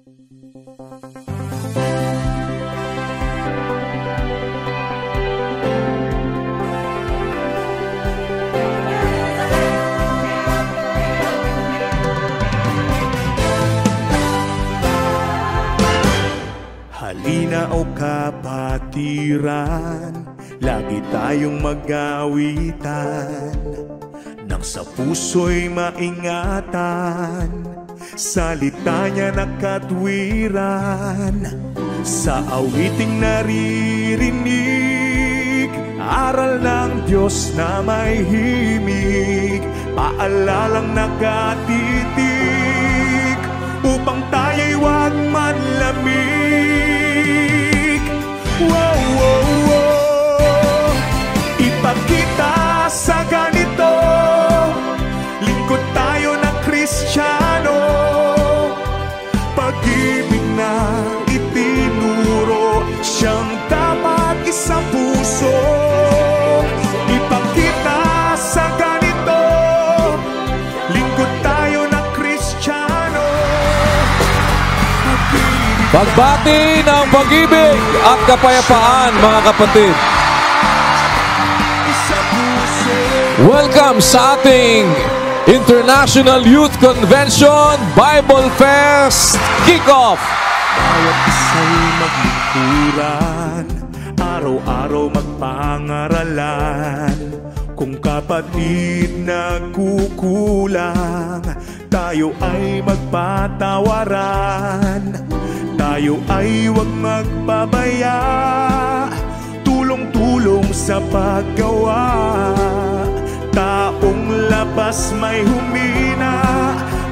Halina o kapatiran, lagi tayong mag-awitan, nang sa puso'y maingatan, salita niya na katwiran. Sa awiting naririnig, aral ng Diyos na may himig, paalalang nakatitig, upang tayo'y huwag manlamig. Wow, wow, wow. Ipakita sa ganito, lingkod tayo ng Kristiyano, pag-ibig na itinuro, siyang dapat isang puso. Ipakita sa ganito, lingkod tayo ng Kristiyano, pagbati ng pag-ibig at kapayapaan, mga kapatid. Welcome sa ating International Youth Convention Bible Fest Kickoff. Bawat isa'y maglingkuran, araw-araw magpangaralan. Kung kapatid nagkukulang, tayo ay magpatawaran. Tayo ay huwag magpabaya, tulong-tulong sa paggawa. Taong labas may humina,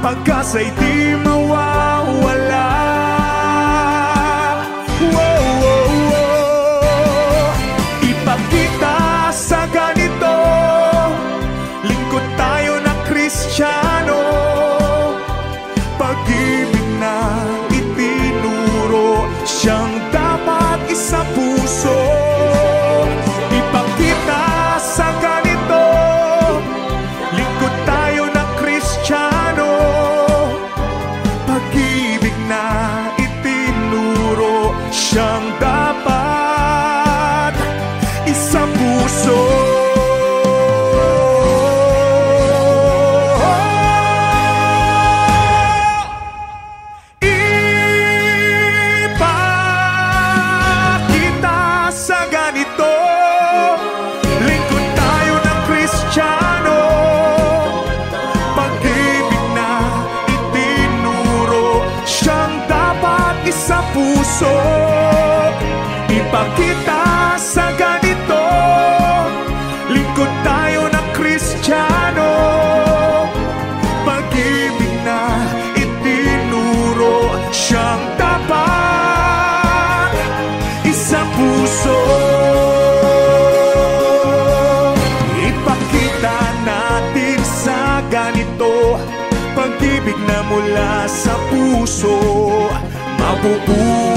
pagkasa'y di mawawala. Wow, wow, wow. Ipakita sa ganito, lingkod tayo ng Kristiyano, pag-ibig na itinuro, siyang dapat isang puso. Ipakita sa ganito, lingkod tayo ng Kristiyano, pag-ibig na itinuro, siyang dapat isang puso. Ipakita sa ganito, lingkod tayo ng Kristiyano, pag-ibig na itinuro, siyang dapat isang puso. Ipakita natin sa ganito, pag-ibig na mula sa puso, mabubuhay